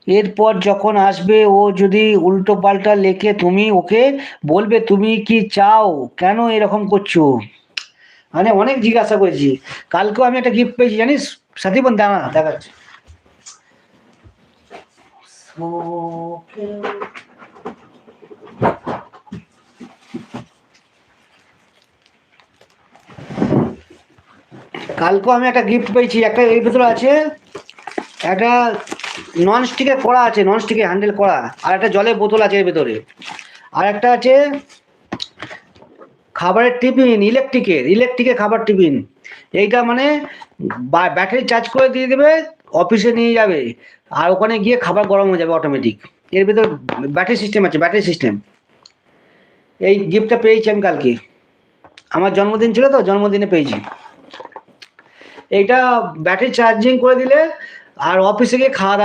এরপর যখন আসবে ও যদি উল্টো পাল্টা লেখে, তুমি ওকে বলবে তুমি কি চাও, কেন এরকম করছো। মানে অনেক জিজ্ঞাসা করেছি। কালকেও আমি একটা গিফট পেয়েছি জানিস, সাথীবন, দাঁড়া দেখাচ্ছি। কালকেও আমি একটা গিফট পেয়েছি। একটা এর ভেতরে আছে একটা নন স্টিকের কড়া আছে, নন স্টিকের হ্যান্ডেল কড়া, আর একটা জলের বোতল আছে এর ভেতরে, আর একটা আছে খাবারের টিফিন, ইলেকট্রিকের খাবার টিফিন। এইটা মানে ব্যাটারি চার্জ করে দিয়ে দেবে, অফিসে নিয়ে যাবে, আর ওখানে গিয়ে খাবার গরম হয়ে যাবে অটোমেটিক। এর ভেতর ব্যাটারি সিস্টেম আছে, ব্যাটারি সিস্টেম। এই গিফটটা পেয়েছি আমি কালকে, আমার জন্মদিন ছিল তো, জন্মদিনে পেয়েছি। এইটা ব্যাটারি চার্জিং করে দিলে আর অফিসে গিয়ে খাওয়া